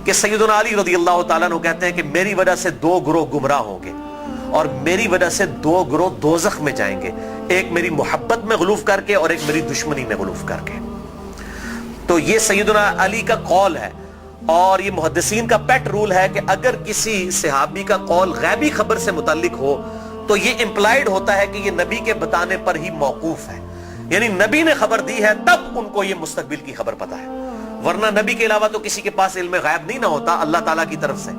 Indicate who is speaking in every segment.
Speaker 1: کہ سیدنا علی رضی اللہ تعالیٰ عنہ کہتے ہیں کہ میری وجہ سے دو گروہ گمراہ ہوں گے اور میری وجہ سے دو گروہ دوزخ میں جائیں گے، ایک میری محبت میں غلوف کر کے اور ایک میری دشمنی میں غلوف کر کے۔ تو یہ سیدنا علی کا قول ہے، اور یہ محدثین کا پیٹ رول ہے کہ اگر کسی صحابی کا قول غیبی خبر سے متعلق ہو تو یہ امپلائیڈ ہوتا ہے کہ یہ نبی کے بتانے پر ہی موقوف ہے، یعنی نبی نے خبر دی ہے تب ان کو یہ مستقبل کی خبر پتہ ہے، ورنہ نبی کے علاوہ تو کسی کے پاس علم غیب نہیں نہ ہوتا اللہ تعالیٰ کی طرف سے۔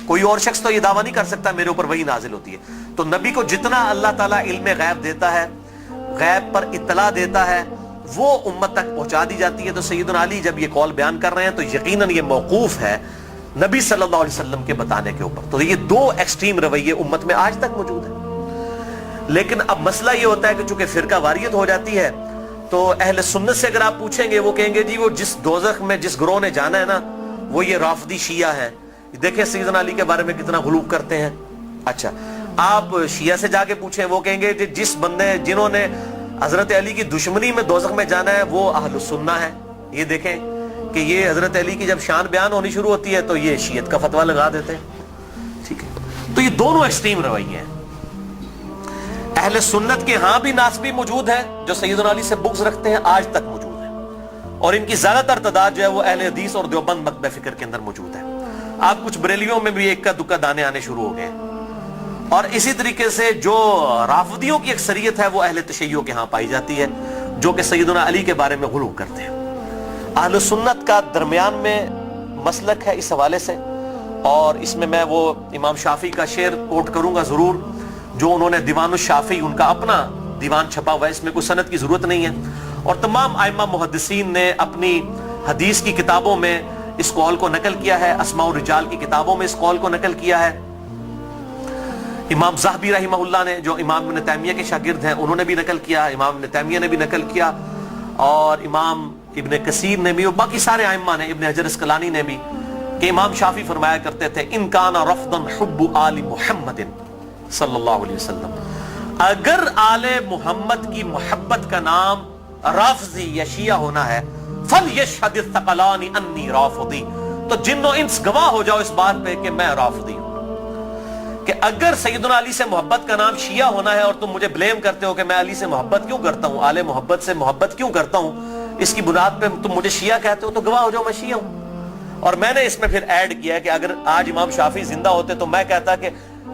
Speaker 1: کوئی اور شخص تو یہ دعویٰ نہیں کر سکتا میرے اوپر وحی نازل ہوتی ہے، تو نبی کو جتنا اللہ تعالیٰ علم غیب دیتا ہے، غیب پر اطلاع دیتا ہے، وہ امت تک پہنچا دی جاتی ہے۔ تو سیدنا علی جب یہ قول بیان کر رہے ہیں تو یقیناً یہ موقوف ہے نبی صلی اللہ علیہ وسلم کے بتانے کے اوپر۔ تو یہ دو ایکسٹریم رویے امت میں آج تک موجود ہیں۔ لیکن اب مسئلہ یہ ہوتا ہے کہ چونکہ فرقہ واریت ہو جاتی ہے تو اہل سنت سے اگر آپ پوچھیں گے وہ کہیں گے جی وہ جس دوزخ میں جس گروہ نے جانا ہے نا وہ یہ رافضی شیعہ ہیں، دیکھیں سیدنا علی کے بارے میں کتنا غلو کرتے ہیں۔ اچھا آپ شیعہ سے جا کے پوچھیں وہ کہیں گے کہ جس بندے جنہوں نے حضرت علی کی دشمنی میں دوزخ میں جانا ہے وہ اہل سنہ ہے۔ یہ دیکھیں کہ یہ حضرت علی کی جب شان بیان ہونی شروع ہوتی ہے تو یہ شیعت کا فتویٰ لگا دیتے ہیں، ٹھیک ہے۔ تو یہ دونوں ایکسٹریم رویے ہیں۔ اہل سنت کے ہاں بھی ناسبی موجود ہیں جو سیدنا علی سے بغض رکھتے ہیں، آج تک موجود ہیں، اور ان کی زیادہ تر تعداد جو ہے وہ اہل حدیث اور دیوبند مکتبہ فکر کے اندر موجود ہے۔ آپ کچھ بریلیوں میں بھی ایک کا دکا دانے آنے شروع ہو گئے ہیں، اور اسی طریقے سے جو رافضیوں کی اکثریت ہے وہ اہل تشیع کے ہاں پائی جاتی ہے جو کہ سیدنا علی کے بارے میں غلو کرتے ہیں۔ اہل سنت کا درمیان میں مسلک ہے اس حوالے سے، اور اس میں وہ امام شافعی کا شعر کوٹ کروں گا ضرور، جو انہوں نے دیوان الشافعی ان کا اپنا دیوان چھپا ہوا ہے، اس میں کوئی سند کی ضرورت نہیں ہے، اور تمام ائمہ محدثین نے اپنی حدیث کی کتابوں میں اس قول کو نقل کیا ہے، اسماء الرجال کی کتابوں میں اس قول کو نقل کیا ہے۔ امام زاہبی رحمہ اللہ نے جو امام ابن تیمیہ کے شاگرد ہیں انہوں نے بھی نقل کیا، امام ابن تیمیہ نے بھی نقل کیا، اور امام ابن کثیر نے بھی، اور باقی سارے ائمہ نے، ابن حجر اسقلانی نے بھی، کہ امام شافعی فرمایا کرتے تھے ان کان رفضا حب آل محمد صلی اللہ علیہ وسلم، اگر آل محمد کی محبت کا نام رافضی یا شیعہ ہونا ہے فَلْيَشْهَدِ الثَّقَلَانِ أَنِّي رَافِضِي، تو جنو انس گواہ ہو جاؤ اس بات پہ کہ میں رافضی ہوں۔ کہ اگر سیدنا علی سے محبت کا نام شیعہ ہونا ہے اور تم مجھے بلیم کرتے ہو کہ میں علی سے محبت کیوں کرتا ہوں، آل محبت سے محبت کیوں کرتا ہوں، اس کی بنیاد پہ تم مجھے شیعہ کہتے ہو، تو گواہ ہو جاؤ میں شیعہ ہوں۔ اور میں نے اس میں پھر ایڈ کیا کہ اگر آج امام شافعی زندہ ہوتے تو میں کہتا کہ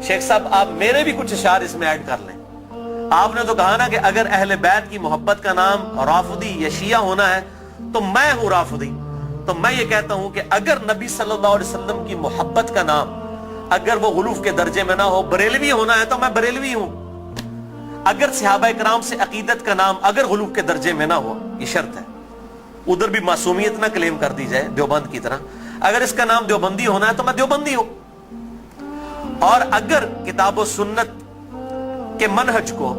Speaker 1: شیخ صاحب آپ میرے بھی کچھ اشعار اس میں ایڈ کر لیں۔ آپ نے تو کہا نا کہ اگر اہل بیت کی محبت کا نام رافضی یا شیعہ ہونا ہے تو میں ہوں رافضی، تو میں یہ کہتا ہوں کہ اگر نبی صلی اللہ علیہ وسلم کی محبت کا نام اگر وہ غلوف کے درجے میں نہ ہو، بریلوی ہونا ہے تو میں بریلوی ہوں۔ اگر صحابہ کرام سے عقیدت کا نام اگر غلوف کے درجے میں نہ ہو، یہ شرط ہے، ادھر بھی معصومیت نہ کلیم کر دی جائے دیوبند کی طرح، اگر اس کا نام دیوبندی ہونا ہے تو میں دیوبندی ہوں۔ اور اگر کتاب و سنت کے منہج کو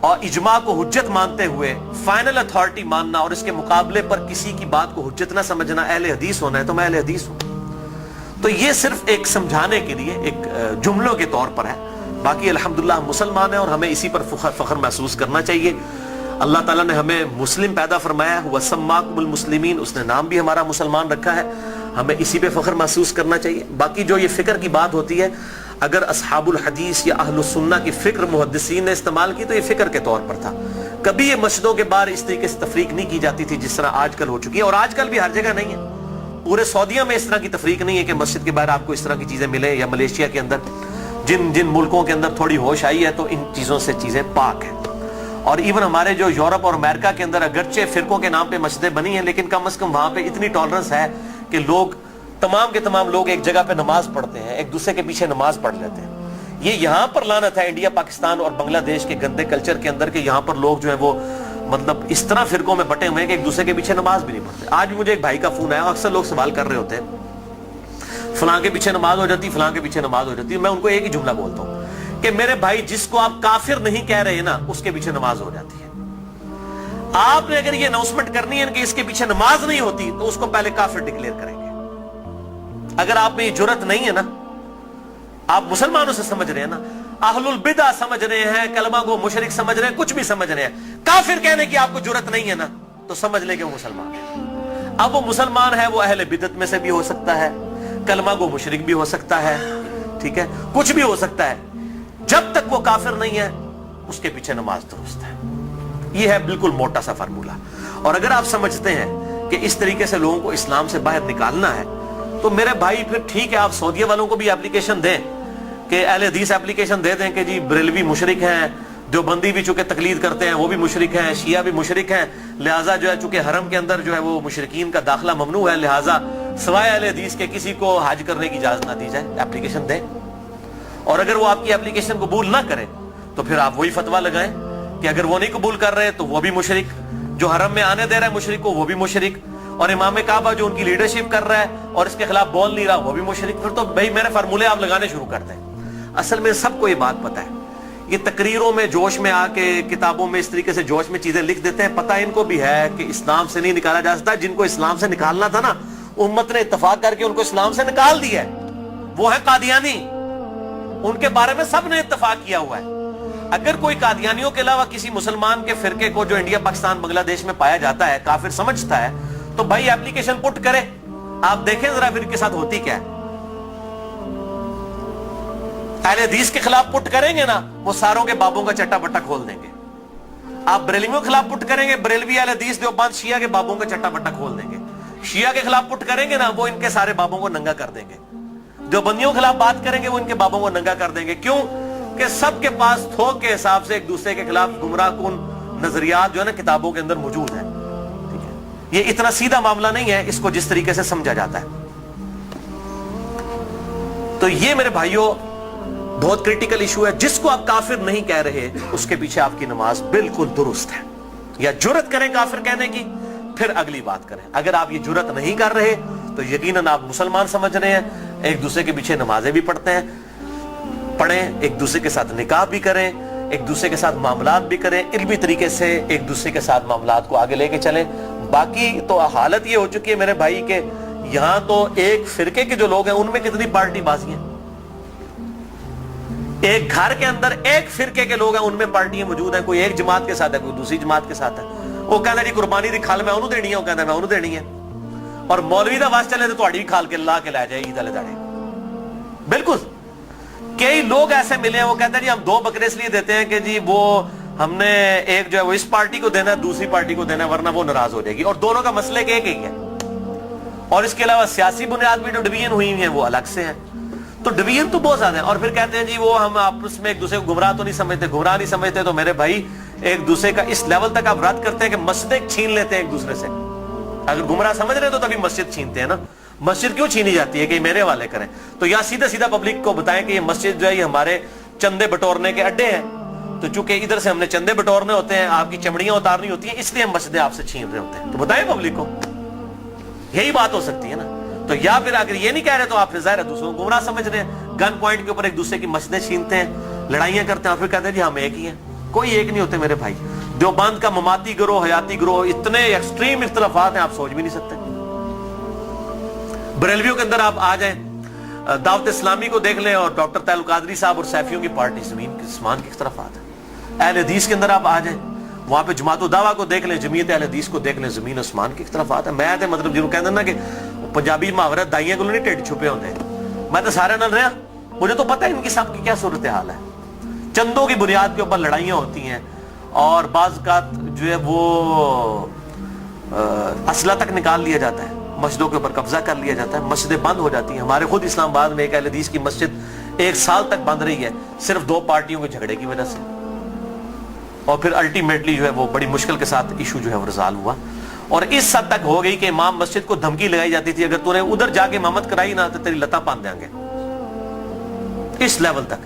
Speaker 1: اور اجماع کو حجت مانتے ہوئے فائنل اتھارٹی ماننا اور اس کے مقابلے پر کسی کی بات کو حجت نہ سمجھنا اہل حدیث ہونا ہے تو میں اہل حدیث ہوں۔ تو یہ صرف ایک سمجھانے کے لیے ایک جملوں کے طور پر ہے، باقی الحمدللہ ہم مسلمان ہیں اور ہمیں اسی پر فخر محسوس کرنا چاہیے۔ اللہ تعالیٰ نے ہمیں مسلم پیدا فرمایا ہے، وَسَمَّاكُمُ الْمُسْلِمِينَ، اس نے نام بھی ہمارا مسلمان رکھا ہے، ہمیں اسی پہ فخر محسوس کرنا چاہیے۔ باقی جو یہ فکر کی بات ہوتی ہے، اگر اصحاب الحدیث یا اہل السنہ کی فکر محدثین نے استعمال کی تو یہ فکر کے طور پر تھا، کبھی یہ مسجدوں کے باہر اس طریقے سے تفریق نہیں کی جاتی تھی جس طرح آج کل ہو چکی ہے، اور آج کل بھی ہر جگہ نہیں ہے۔ پورے سعودیہ میں اس طرح کی تفریق نہیں ہے کہ مسجد کے باہر آپ کو اس طرح کی چیزیں ملیں، یا ملیشیا کے اندر جن ملکوں کے اندر تھوڑی ہوش آئی ہے تو ان چیزوں سے چیزیں پاک ہیں۔ اور ایون ہمارے جو یورپ اور امریکہ کے اندر اگرچہ فرقوں کے نام پہ مسجدیں بنی ہیں لیکن کم از کم وہاں پہ اتنی ٹالرنس ہے کہ لوگ تمام کے تمام لوگ ایک جگہ پہ نماز پڑھتے ہیں، ایک دوسرے کے پیچھے نماز پڑھ لیتے ہیں۔ یہ یہاں پر لعنت ہے انڈیا، پاکستان اور بنگلہ دیش کے گندے کلچر کے اندر کہ یہاں پر لوگ جو ہیں وہ مطلب اس طرح فرقوں میں بٹے ہوئے ہیں کہ ایک دوسرے کے پیچھے نماز بھی نہیں پڑھتے۔ آج بھی مجھے ایک بھائی کا فون آیا، اکثر لوگ سوال کر رہے ہوتے ہیں فلاں کے پیچھے نماز ہو جاتی، فلاں کے پیچھے نماز ہو جاتی ہے۔ میں ان کو ایک ہی جملہ بولتا ہوں کہ میرے بھائی جس کو آپ کافر نہیں کہہ رہے نا اس کے پیچھے نماز ہو جاتی ہے۔ آپ نے اگر یہ اناؤنسمنٹ کرنی ہے کہ اس کے پیچھے نماز نہیں ہوتی تو اس کو پہلے کافر ڈکلیئر کریں گے۔ اگر آپ میں یہ جرت نہیں ہے نا، آپ مسلمانوں سے سمجھ رہے ہیں نا، اہل البدع سمجھ رہے ہیں، کلمہ کو مشرک سمجھ رہے ہیں، کچھ بھی سمجھ رہے ہیں، کافر کہنے کی آپ کو جرت نہیں ہے نا تو سمجھ لے کہ وہ مسلمان ہے۔ اب وہ مسلمان ہے، وہ اہل بدعت میں سے بھی ہو سکتا ہے، کلمہ گو مشرک بھی ہو سکتا ہے، ٹھیک ہے، کچھ بھی ہو سکتا ہے، جب تک وہ کافر نہیں ہے اس کے پیچھے نماز درست ہے۔ یہ ہے بالکل موٹا سا فارمولہ۔ اور اگر آپ سمجھتے ہیں کہ اس طریقے سے لوگوں کو اسلام سے باہر نکالنا ہے تو میرے بھائی پھر ٹھیک ہے، آپ سعودیہ والوں کو بھی اپلیکیشن دیں کہ اہل حدیث اپلیکیشن دے دیں کہ جی بریلوی مشرک ہیں، دیوبندی بھی چونکہ تقلید کرتے ہیں وہ بھی مشرک ہیں، شیعہ بھی مشرک ہیں، لہٰذا جو ہے چونکہ حرم کے اندر جو ہے وہ مشرکین کا داخلہ ممنوع ہے، لہٰذا سوائے اہل حدیث کے کسی کو حج کرنے کی اجازت نہ دی جائے، اپلیکیشن دیں۔ اور اگر وہ آپ کی اپلیکیشن قبول نہ کرے تو پھر آپ وہی فتویٰ لگائیں کہ اگر وہ نہیں قبول کر رہے تو وہ بھی مشرک، جو حرم میں آنے دے رہا ہے مشرک کو وہ بھی مشرک، اور امام کعبہ جو ان کی لیڈرشپ کر رہا ہے اور اس کے خلاف بول نہیں رہا وہ بھی مشرک۔ پھر تو بھائی میرے فارمولے آپ لگانے شروع کر دیں۔ اصل میں سب کو یہ بات پتہ ہے، یہ تقریروں میں جوش میں آ کے کتابوں میں اس طریقے سے جوش میں چیزیں لکھ دیتے ہیں، پتہ ان کو بھی ہے کہ اسلام سے نہیں نکالا جا سکتا۔ جن کو اسلام سے نکالنا تھا نا، امت نے اتفاق کر کے ان کو اسلام سے نکال دیا ہے، وہ ہے قادیانی۔ ان کے بارے میں سب نے اتفاق کیا ہوا ہے۔ اگر کوئی قادیانیوں کے علاوہ کسی مسلمان کے فرقے کو جو انڈیا پاکستان بنگلہ دیش میں پایا جاتا ہے کافر سمجھتا ہے تو بھائی اپلیکیشن پٹ کرے، آپ دیکھیں ذرا پھر ان کے ساتھ ہوتی کیا ہے۔ اہل حدیث کے خلاف پٹ کریں گے نا، وہ ساروں کے بابوں کا چٹا بٹا کھول دیں گے۔ آپ بریلویوں کے خلاف پٹ کریں گے، بریلوی اہل حدیث دیوبند شیعہ کے بابوں کا چٹا بٹا کھول دیں گے۔ شیعہ کے خلاف پٹ کریں گے نا، وہ ان کے سارے بابوں کو ننگا کر دیں گے۔ دیوبندیوں کے خلاف بات کریں گے، وہ ان کے بابوں کو ننگا کر دیں گے۔ کیوں کہ سب کے پاس تھوک کے حساب سے ایک دوسرے کے خلاف گمراہ کن نظریات جو ہے نا کتابوں کے اندر موجود ہیں، ٹھیک ہے۔ یہ اتنا سیدھا معاملہ نہیں ہے اس کو جس طریقے سے سمجھا جاتا ہے۔ تو یہ میرے بھائیوں بہت کریٹیکل ایشو ہے۔ جس کو آپ کافر نہیں کہہ رہے اس کے پیچھے آپ کی نماز بالکل درست ہے۔ یا جرت کریں کافر کہنے کی پھر اگلی بات کریں۔ اگر آپ یہ جرت نہیں کر رہے تو یقیناً آپ مسلمان سمجھ رہے ہیں، ایک دوسرے کے پیچھے نمازیں بھی پڑھتے ہیں، پڑھیں، ایک دوسرے کے ساتھ نکاح بھی کریں، ایک دوسرے کے ساتھ معاملات بھی کریں، علمی طریقے سے ایک دوسرے کے ساتھ معاملات کو آگے لے کے چلیں۔ باقی تو حالت یہ ہو چکی ہے میرے بھائی کہ یہاں تو ایک فرقے کے جو لوگ ہیں ان میں کتنی پارٹی بازی ہیں، ایک گھر کے اندر ایک فرقے کے لوگ ہیں ان میں پارٹیاں موجود ہیں، کوئی ایک جماعت کے ساتھ ہے، کوئی دوسری جماعت کے ساتھ ہے۔ وہ کہتا ہے جی قربانی دی کھال میں انہوں دینی ہے، وہ کہتا ہے میں انہوں دینی ہے، اور مولوی دا واس چلے تو تہاڈی بھی کھال کے لا کے لے جائے عید والے داڑے۔ بالکل کئی لوگ ایسے ملے ہیں وہ کہتے ہیں جی ہم 2 بکرے اس لیے دیتے ہیں کہ جی وہ ہم نے ایک جو ہے وہ اس پارٹی کو دینا ہے، دوسری پارٹی کو دینا ہے، ورنہ وہ ناراض ہو جائے گی، اور دونوں کا مسئلہ ایک ہی ہے۔ اور اس کے علاوہ سیاسی بنیاد بھی جو ڈویژن ہوئی ہیں وہ الگ سے ہیں۔ تو ڈویژن تو بہت زیادہ ہے، اور پھر کہتے ہیں جی وہ ہم آپس میں ایک دوسرے کو گمراہ تو نہیں سمجھتے، گمراہ نہیں سمجھتے۔ تو میرے بھائی ایک دوسرے کا اس لیول تک آپ رد کرتے ہیں کہ مسجدیں چھین لیتے ہیں ایک دوسرے سے۔ اگر گمراہ سمجھ رہے تو تبھی مسجد چھینتے ہیں نا۔ مسجد کیوں چھینی جاتی ہے کہ میرے والے کریں؟ تو یا سیدھا سیدھا پبلک کو بتائیں کہ یہ مسجد جو ہے یہ ہمارے چندے بٹورنے کے اڈے ہیں، تو چونکہ ادھر سے ہم نے چندے بٹورنے ہوتے ہیں، آپ کی چمڑیاں اتارنی ہوتی ہیں، اس لیے ہم مسجدیں آپ سے چھین رہے ہوتے ہیں۔ تو بتائیں پبلک کو، یہی بات ہو سکتی ہے نا۔ تو یا پھر اگر یہ نہیں کہہ رہے تو آپ ظاہر ہے دوسروں کو گمراہ سمجھ رہے ہیں، گن پوائنٹ کے اوپر ایک دوسرے کی مسجدیں چھینتے ہیں، لڑائیاں کرتے ہیں، اور پھر کہتے ہیں جی ہم ایک ہی ہیں۔ کوئی ایک نہیں ہوتے میرے بھائی۔ دیوبند کا مماتی گروہ، حیاتی گروہ، اتنے ایکسٹریم اختلافات ہیں آپ سوچ بھی نہیں سکتے۔ بریلویوں کے اندر آپ آ جائیں، دعوت اسلامی کو دیکھ لیں اور ڈاکٹر طاہر القادری صاحب اور سیفیوں کی پارٹی، زمین آسمان کے اختلافات ہیں۔ اہل حدیث کے اندر آپ آ جائیں، وہاں پہ جماعت الدعوہ کو دیکھ لیں، جمعیت اہل حدیث کو دیکھ لیں، زمین آسمان کے اختلافات ہیں۔ میں مطلب جنہوں کہتے ہیں نا کہ پنجابی محاورت دائیاں کو نہیں ٹیڈ چھپے ہوتے ہیں، میں تو سارے نہ رہا، مجھے تو پتہ ہے ان کی سب کی کیا صورتحال ہے۔ چندوں کی بنیاد کے اوپر لڑائیاں ہوتی ہیں، اور بعض اوقات جو ہے وہ اسلحہ تک نکال لیا جاتا ہے، مسجدوں کے اوپر قبضہ کر لیا جاتا ہے، مسجدیں بند ہو جاتی ہیں۔ ہمارے خود اسلام آباد میں ایک اہل حدیث کی مسجد 1 سال تک بند رہی ہے، صرف 2 پارٹیوں کے جھگڑے کی وجہ سے، اور پھر الٹیمیٹلی جو ہے وہ بڑی مشکل کے ساتھ ایشو جو ہے وہ ریزالو ہوا، اور اس حد تک ہو گئی کہ امام مسجد کو دھمکی لگائی جاتی تھی اگر تو نے ادھر جا کے امامت کرائی نا تو تیری لتاں باندھ دیں گے، اس لیول تک۔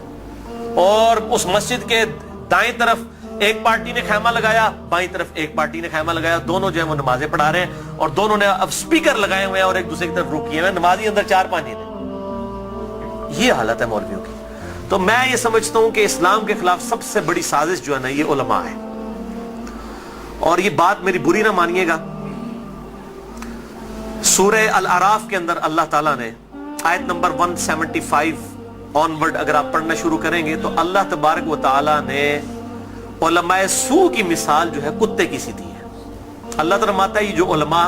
Speaker 1: اور اس مسجد کے دائیں طرف ایک پارٹی نے خیمہ لگایا، بائیں طرف ایک پارٹی نے خیمہ لگایا، دونوں جو ہے وہ نمازیں پڑھا رہے ہیں، اور دونوں نے اب سپیکر لگائے ہوئے ہیں اور ایک دوسرے کی طرف رخ کیے ہوئے ہیں، نمازی اندر 4-5 ہیں۔ یہ حالت ہے مولویوں کی۔ تو میں یہ سمجھتا ہوں کہ اسلام کے خلاف سب سے بڑی سازش جو ہے نا یہ علماء ہے، اور یہ بات میری بری نہ مانیے گا۔ سورہ الاعراف کے اندر اللہ تعالیٰ نے آیت نمبر 175 آنورڈ اگر آپ پڑھنا شروع کریں گے تو اللہ تبارک و تعالیٰ نے علماء سوء کی مثال جو ہے کتے کی سی دی ہے۔ اللہ تعالیٰ فرماتا ہے یہ جو علماء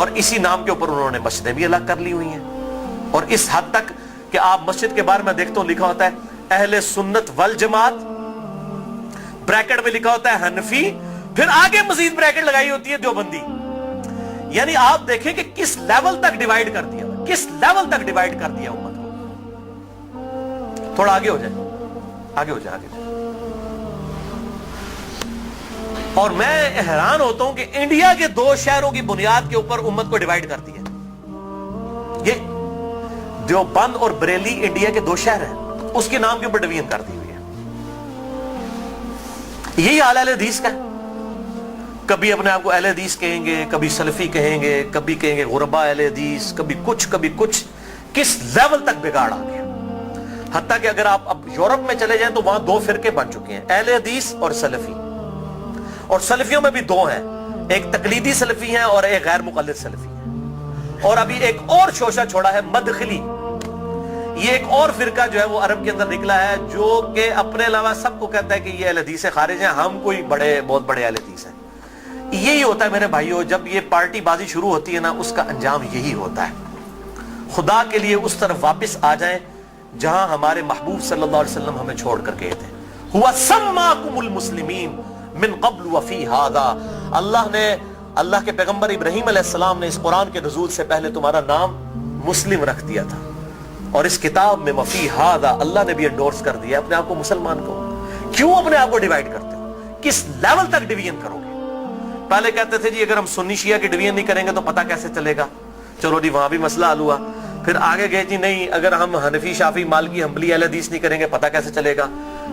Speaker 1: اور اسی نام کے اوپر انہوں نے مسجدیں بھی الگ کر لی ہوئی ہیں، اور اس حد تک کہ آپ مسجد کے بارے میں دیکھتے ہو لکھا ہوتا ہے اہل سنت والجماعت، بریکٹ میں لکھا ہوتا ہے حنفی، پھر آگے مزید بریکٹ لگائی ہوتی ہے دیوبندی. یعنی آپ دیکھیں کہ کس لیول تک ڈیوائیڈ کر دیا، کس لیول تک ڈیوائیڈ کر دیا امت کو. تھوڑا آگے ہو جائے، آگے ہو جائے، آگے ہو جائے. اور میں حیران ہوتا ہوں کہ انڈیا کے 2 شہروں کی بنیاد کے اوپر امت کو ڈیوائیڈ کر دیا. یہ دیوبند اور بریلی انڈیا کے 2 شہر ہیں، اس کے نام کے اوپر ڈویژن کر دی ہوئی ہے. یہی حال اہل حدیث کا ہے. کبھی اپنے آپ کو اہل حدیث کہیں گے، کبھی سلفی کہیں گے، کبھی کہیں گے غربا اہل حدیث، کبھی کچھ. کس لیول تک بگاڑ آ گیا. حتیٰ کہ اگر آپ اب یورپ میں چلے جائیں تو وہاں 2 فرقے بن چکے ہیں، اہل حدیث اور سلفی. اور سلفیوں میں بھی 2 ہیں، ایک تقلیدی سلفی ہیں اور ایک غیر مقلد سلفی ہیں. اور ابھی ایک اور شوشہ چھوڑا ہے مدخلی. یہ ایک اور فرقہ جو ہے وہ عرب کے اندر نکلا ہے، جو کہ اپنے علاوہ سب کو کہتا ہے کہ یہ اہل حدیث سے خارج ہیں، ہم کوئی بہت بڑے اہل حدیث ہیں. یہی ہوتا ہے میرے بھائیوں، جب یہ پارٹی بازی شروع ہوتی ہے نا، اس کا انجام یہی ہوتا ہے. خدا کے لیے اس طرف واپس آ جائیں جہاں ہمارے محبوب صلی اللہ علیہ وسلم ہمیں چھوڑ کر گئے تھے. ہوا سماکم المسلمین من قبل وفی ھذا. اللہ کے پیغمبر ابراہیم علیہ السلام نے اس قرآن کے نزول سے پہلے تمہارا نام مسلم رکھ دیا تھا، اور اس کتاب میں وفی ھذا اللہ نے بھی انڈورس کر دیا اپنے آپ کو مسلمان کو. کیوں اپنے آپ کو ڈیوائیڈ کرتے ہو؟ کس لیول تک ڈویژن کرو گے؟ پہلے کہتے تھے جی اگر ہم سنی شیعہ کی ڈویژن نہیں کریں گے تو پتہ کیسے چلے گا. چلو جی وہاں بھی مسئلہ حل ہوا. پھر آگے گئے جی نہیں اگر ہم حنفی شافعی مالکی حنبلی اہل حدیث نہیں کریں گے پتہ کیسے چلے گا.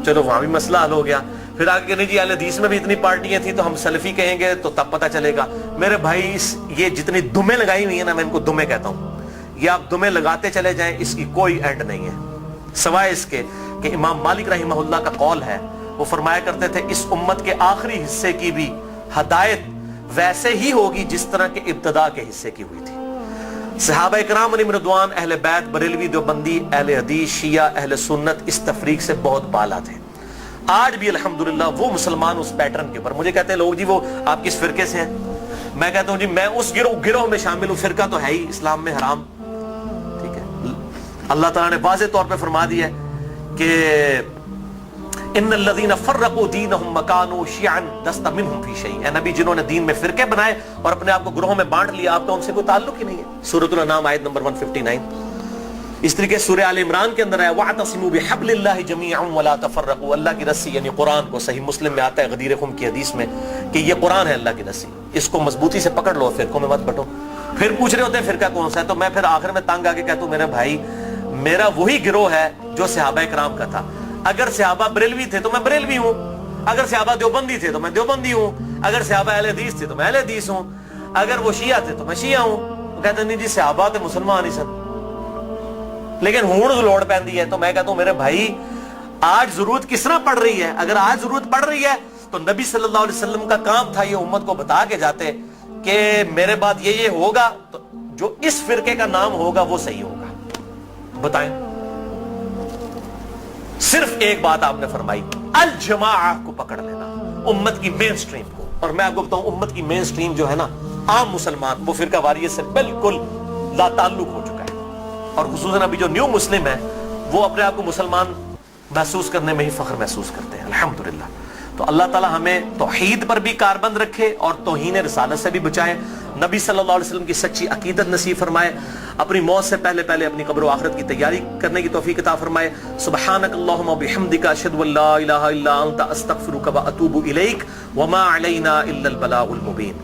Speaker 1: چلو وہاں بھی مسئلہ حل ہو گیا. پھر آگے کہ نہیں جی اہل حدیث میں بھی اتنی پارٹیاں تھیں تو ہم سلفی کہیں گے تو تب پتہ چلے گا. میرے بھائی یہ جتنی دمیں لگائی ہوئی ہیں نا، میں ان کو دمیں کہتا ہوں، یہ آپ دمیں لگاتے چلے جائیں، اس کی کوئی اینڈ نہیں ہے، سوائے اس کے کہ امام مالک رحمہ اللہ کا قول ہے، وہ فرمایا کرتے تھے اس امت کے آخری حصے کی بھی ہدایت ویسے ہی ہوگی جس طرح کے ابتدا کے حصے کی ہوئی تھی. صحابہ کرام علیہم رضوان، اہل بیت، بریلوی، دیوبندی، اہل حدیث، شیعہ، اہل سنت اس تفریق سے بہت بالا تھے. آج بھی الحمدللہ وہ مسلمان اس پیٹرن کے اوپر. مجھے کہتے ہیں لوگ جی وہ آپ کس فرقے سے ہیں؟ میں کہتا ہوں جی میں اس گروہ میں شامل ہوں. فرقہ تو ہے ہی اسلام میں حرام. ٹھیک ہے، اللہ تعالیٰ نے واضح طور پہ فرما دیا ہے کہ ان الذین فرقوا دینہم وکانوا شیعا لست منہم فی شیء. اے نبی جنہوں نے دین میں فرقے بنائے اور اپنے آپ کو گروہوں میں بانٹ لیا، آپ کا ان سے کوئی تعلق ہی نہیں ہے. سورۃ الانعام آیت نمبر 159. اس طریقے سورہ آل عمران کے اندر ہے واعتصموا بحبل اللہ جميعا ولا تفرقوا. اللہ کی رسی یعنی قرآن کو صحیح مسلم میں آتا ہے غدیر خم کی حدیث میں کہ یہ قرآن ہے اللہ کی رسی، اس کو مضبوطی سے پکڑ لو، فرقوں میں مت بٹو. پھر پوچھ رہے ہوتے ہیں فرقہ کون سا ہے، تو میں پھر آخر میں تنگ آ کے کہتا ہوں میرے بھائی میرا وہی گروہ ہے جو صحابہ کرام کا تھا. اگر صحابہ بریلوی تھے تو میں بریلوی ہوں، اگر صحابہ دیوبندی تھے تو میں دیوبندی ہوں، اگر صحابہ اہل حدیث تھے تو میں اہل حدیث ہوں، اگر وہ شیعہ تھے تو میں شیعہ ہوں. وہ کہتے ہیں نہیں جی صحابہ تے مسلمان ہی سن، لیکن ہون لوڑ پیندی ہے. تو میں کہتا ہوں میرے بھائی آج ضرورت کس طرح پڑ رہی ہے؟ اگر آج ضرورت پڑ رہی ہے تو نبی صلی اللہ علیہ وسلم کا کام تھا یہ امت کو بتا کے جاتے کہ میرے بعد یہ ہوگا تو جو اس فرقے کا نام ہوگا وہ صحیح ہوگا. بتائیں، صرف ایک بات آپ نے فرمائی، الجماعہ کو پکڑ لینا، امت کی مین سٹریم کو. اور میں آپ کو بتاؤں امت کی مین سٹریم جو ہے نا عام مسلمان، وہ فرقہ واریت سے بالکل لا تعلق ہو چکا ہے. اور خصوصاً ابھی جو نیو مسلم ہے وہ اپنے آپ کو مسلمان محسوس کرنے میں ہی فخر محسوس کرتے ہیں الحمدللہ. تو اللہ تعالی ہمیں توحید پر بھی کاربند رکھے اور توہین رسالت سے بھی بچائے. نبی صلی اللہ علیہ وسلم کی سچی عقیدت نصیب فرمائے. اپنی موت سے پہلے اپنی قبر و آخرت کی تیاری کرنے کی توفیق عطا فرمائے. سبحانک اللہم و بحمدک اشہد ان لا الہ الا انت استغفرک و اتوب الیک وما علینا الا البلاغ المبین.